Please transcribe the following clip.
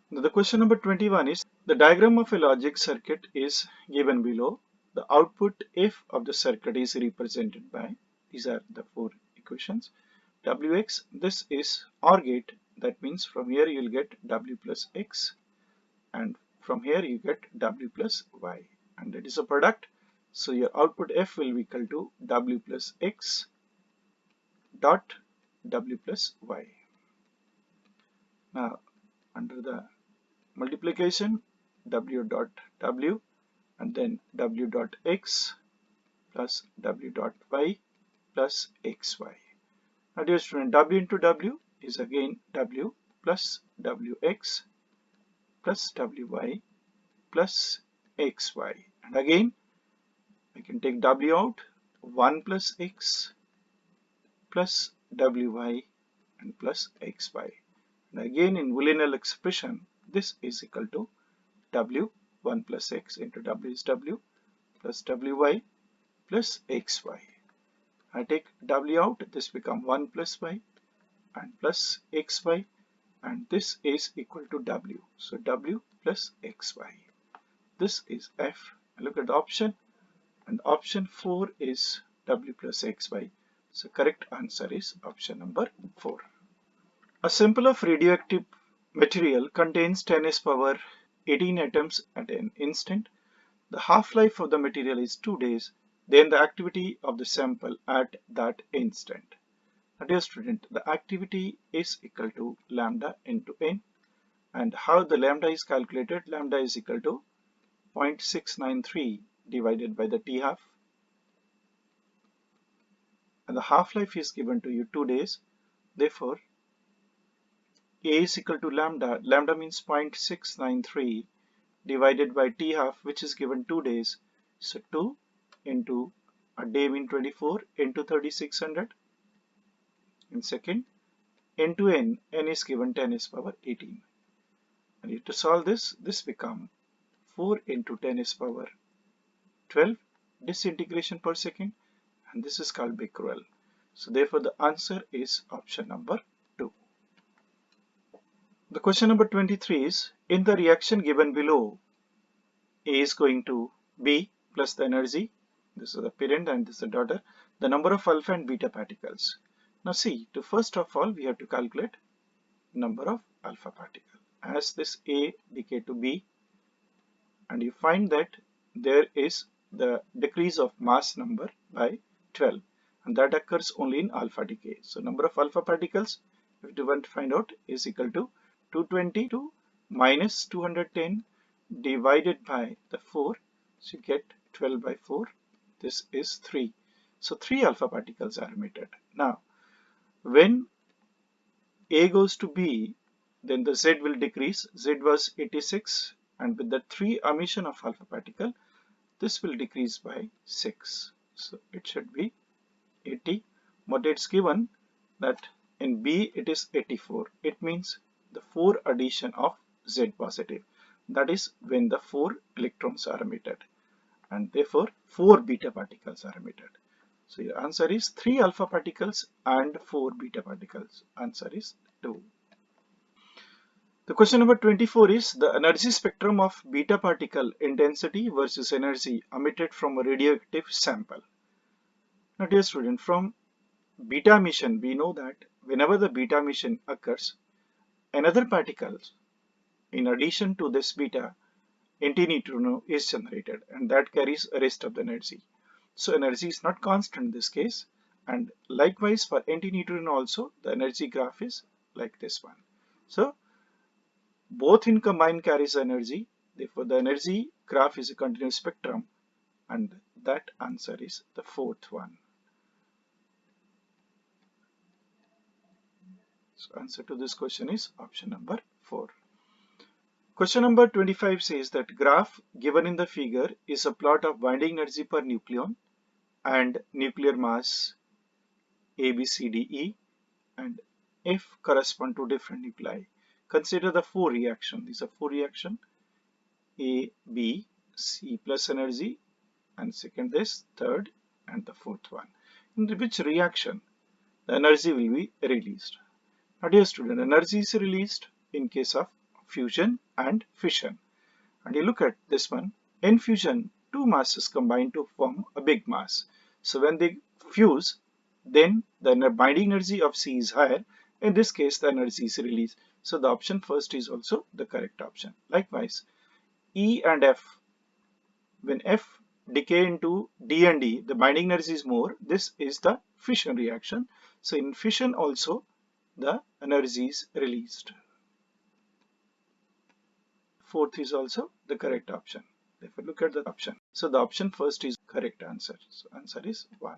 Now the question number 21 is the diagram of a logic circuit is given below. The output F of the circuit is represented by, these are the four equations. Wx, this is OR gate, that means from here you will get W plus X, and from here you get W plus Y, and that is a product. So your output F will be equal to W plus X dot W plus Y. Now under the multiplication, W dot W and then W dot X plus W dot Y plus XY. Now dear student, W into W is again W plus WX plus WY plus XY, and again I can take W out, 1 plus X plus WY and plus XY, and again in Boolean expression this is equal to W 1 plus X into W is W plus WY plus XY. I take W out, this become 1 plus Y and plus XY, and this is equal to W. So W plus XY. This is F. Look at the option, and option 4 is W plus XY. So correct answer is option number 4. A sample of radioactive material contains 10s power 18 atoms at an instant. The half-life of the material is 2 days. Then the activity of the sample at that instant. Now dear student, the activity is equal to lambda into n, and how the lambda is calculated? Lambda is equal to 0.693 divided by the T half, and the half-life is given to you 2 days. Therefore A is equal to lambda. Lambda means 0.693 divided by T half, which is given 2 days. So 2 into a day mean 24 into 3600 in second into n. N is given 10s power 18. And you have to solve this. This become 4 into 10s power 12 disintegration per second, and this is called becquerel. So therefore the answer is option number 2. The question number 23 is, in the reaction given below, A is going to B plus the energy, this is the parent and this is the daughter, the number of alpha and beta particles. Now see, to first of all we have to calculate number of alpha particle. As this A decay to B, and you find that there is the decrease of mass number by 12, and that occurs only in alpha decay. So number of alpha particles, if you want to find out, is equal to 222 minus 210 divided by the 4, so you get 12 by 4, this is 3. So 3 alpha particles are emitted. Now when A goes to B, then the Z will decrease. Z was 86, and with the 3 emission of alpha particle, this will decrease by 6. So it should be 80, but it's given that in B it is 84. It means the 4 addition of Z positive. That is when the 4 electrons are emitted, and therefore 4 beta particles are emitted. So your answer is 3 alpha particles and 4 beta particles. Answer is 2. The question number 24 is the energy spectrum of beta particle intensity versus energy emitted from a radioactive sample. Now dear student, from beta emission we know that whenever the beta emission occurs, another particle in addition to this beta antineutrino is generated, and that carries a rest of the energy. So energy is not constant in this case, and likewise for antineutrino also the energy graph is like this one. So both in combined carries energy, therefore the energy graph is a continuous spectrum, and that answer is the 4th one. So answer to this question is option number 4. Question number 25 says that graph given in the figure is a plot of binding energy per nucleon and nuclear mass A, B, C, D, E, and F correspond to different nuclei. Consider the 4 reactions. These are 4 reactions: A, B, C plus energy, and second this, third, and the 4th one. In which reaction the energy will be released? Now dear student, energy is released in case of fusion and fission. And you look at this one. In fusion, two masses combine to form a big mass. So when they fuse, then the binding energy of C is higher. In this case, the energy is released. So the option first is also the correct option. Likewise, E and F. When F decay into D and D, the binding energy is more. This is the fission reaction. So in fission also, the energy is released. Fourth is also the correct option. If you look at the option, so the option first is correct answer. So answer is 1.